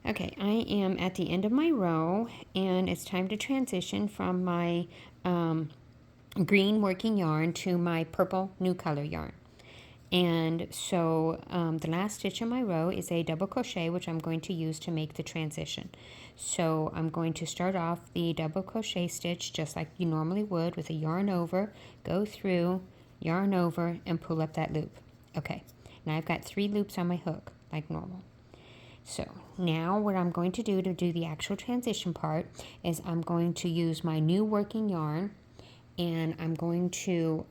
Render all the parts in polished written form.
Okay, I am at the end of my row, and it's time to transition from my green working yarn to my purple new color yarn. And so the last stitch in my row is a double crochet, which I'm going to use to make the transition. So I'm going to start off the double crochet stitch just like you normally would, with a yarn over, go through, yarn over, and pull up that loop. Okay, now I've got 3 loops on my hook like normal. So now what I'm going to do the actual transition part is I'm going to use my new working yarn, and I'm going to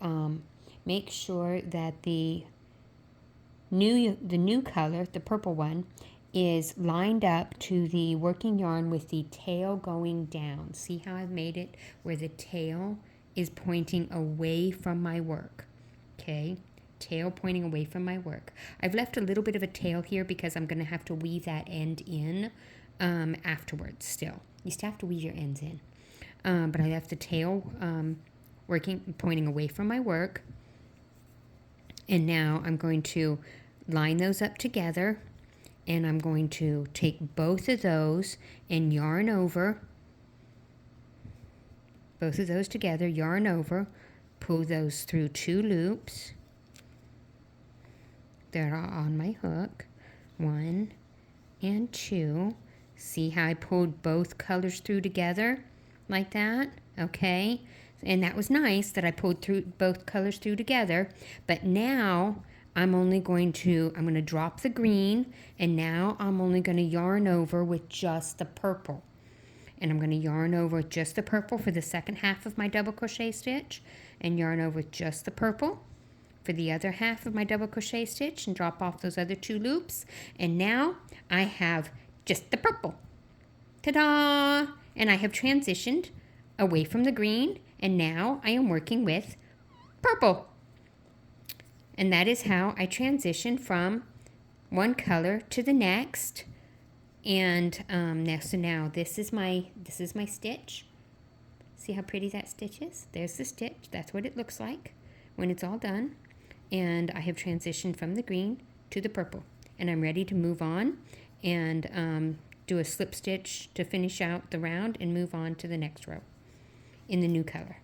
make sure that the new color, the purple one, is lined up to the working yarn with the tail going down. See how I've made it where the tail is pointing away from my work. Okay, tail pointing away from my work. I've left a little bit of a tail here because I'm going to have to weave that end in afterwards still. You still have to weave your ends in. But I left the tail pointing away from my work. And now I'm going to line those up together, and I'm going to take both of those and yarn over. Both of those together, yarn over, pull those through 2 loops that are on my hook. 1 and 2. See how I pulled both colors through together like that? Okay. And that was nice that I pulled through both colors through together. But now I'm going to drop the green, and now I'm only going to yarn over with just the purple. And I'm going to yarn over just the purple for the second half of my double crochet stitch, and yarn over just the purple for the other half of my double crochet stitch, and drop off those other 2 loops. And now I have just the purple. Ta-da! And I have transitioned away from the green, and now I am working with purple. And that is how I transition from one color to the next. And so now this is my stitch. See how pretty that stitch is? There's the stitch. That's what it looks like when it's all done. And I have transitioned from the green to the purple. And I'm ready to move on and do a slip stitch to finish out the round and move on to the next row in the new color.